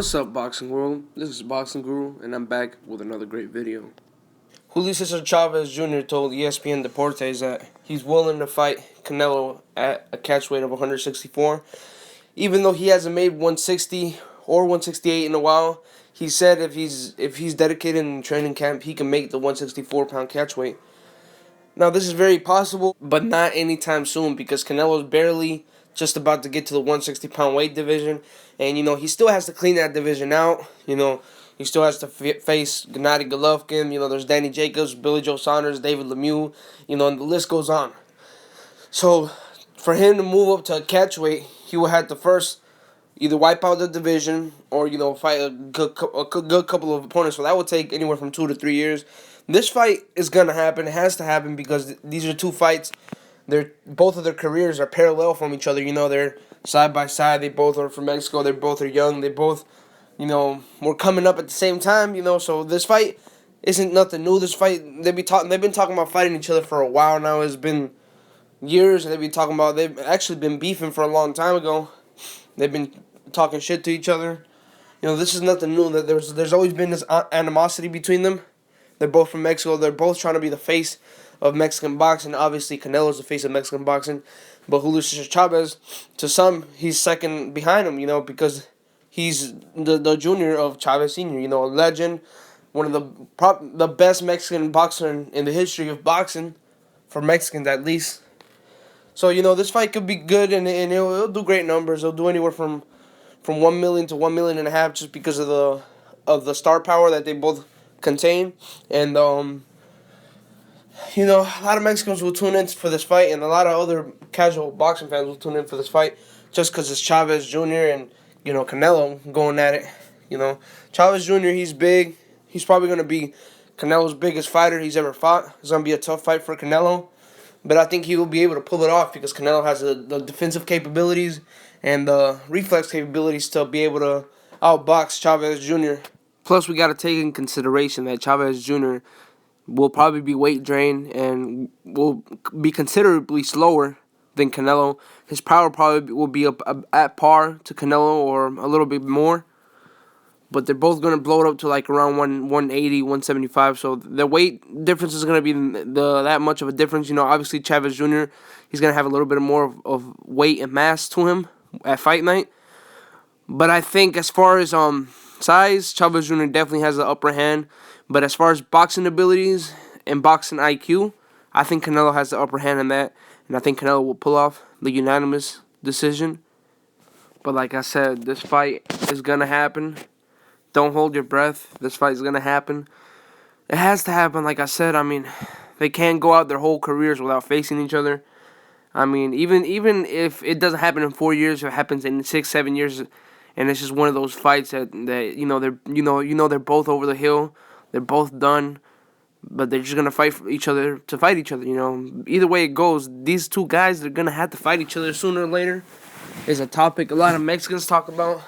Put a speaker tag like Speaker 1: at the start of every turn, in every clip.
Speaker 1: What's up, Boxing World? This is Boxing Guru, and I'm back with another great video. Julio Cesar Chavez Jr. told ESPN Deportes that he's willing to fight Canelo at a catch weight of 164. Even though he hasn't made 160 or 168 in a while, he said if he's dedicated in training camp, he can make the 164-pound catch weight. Now, this is very possible, but not anytime soon because Canelo's barely just about to get to the 160-pound weight division. And, he still has to clean that division out. He still has to face Gennady Golovkin. There's Danny Jacobs, Billy Joe Saunders, David Lemieux, and the list goes on. So, for him to move up to a catch weight, he will have to first either wipe out the division or, fight a good couple of opponents. So that would take anywhere from 2 to 3 years. This fight is going to happen. It has to happen because these are two fights. Both of their careers are parallel from each other. they're side by side. They both are from Mexico. They both are young. They both, were coming up at the same time, So this fight isn't nothing new. This fight, they've been talking about fighting each other for a while now. It's been years, and they've actually been beefing for a long time ago. They've been talking shit to each other. This is nothing new. That there's always been this animosity between them. They're both from Mexico. They're both trying to be the face of Mexican boxing. Obviously, Canelo's the face of Mexican boxing. But Julio Cesar Chavez, to some, he's second behind him, because he's the junior of Chavez Sr., a legend, one of the best Mexican boxer in the history of boxing, for Mexicans at least. So, this fight could be good, and it'll do great numbers. It'll do anywhere from 1 million to 1.5 million just because of the star power that they both contain. And, a lot of Mexicans will tune in for this fight, and a lot of other casual boxing fans will tune in for this fight just because it's Chavez Jr. and, Canelo going at it. Chavez Jr., he's big. He's probably going to be Canelo's biggest fighter he's ever fought. It's going to be a tough fight for Canelo. But I think he will be able to pull it off because Canelo has the defensive capabilities and the reflex capabilities to be able to outbox Chavez Jr. Plus, we got to take in consideration that Chavez Jr. will probably be weight drained and will be considerably slower than Canelo. His power probably will be up at par to Canelo or a little bit more. But they're both going to blow it up to like around 180, 175. So the weight difference is going to be that much of a difference. Obviously Chavez Jr., he's going to have a little bit more of weight and mass to him at fight night. But I think as far as size, Chavez Jr. definitely has the upper hand. But as far as boxing abilities and boxing IQ, I think Canelo has the upper hand in that. And I think Canelo will pull off the unanimous decision. But like I said, this fight is going to happen. Don't hold your breath. This fight is going to happen. It has to happen, like I said. They can't go out their whole careers without facing each other. Even if it doesn't happen in 4 years, if it happens in 6, 7 years, and it's just one of those fights that they're both over the hill. They're both done, but they're just going to fight for each other to fight each other, Either way it goes, these two guys, they're going to have to fight each other sooner or later. Is a topic a lot of Mexicans talk about.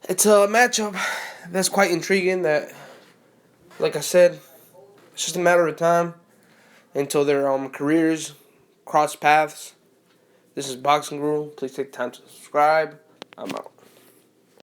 Speaker 1: It's a matchup that's quite intriguing that, like I said, it's just a matter of time until their careers cross paths. This is Boxing Guru. Please take time to subscribe. I'm out.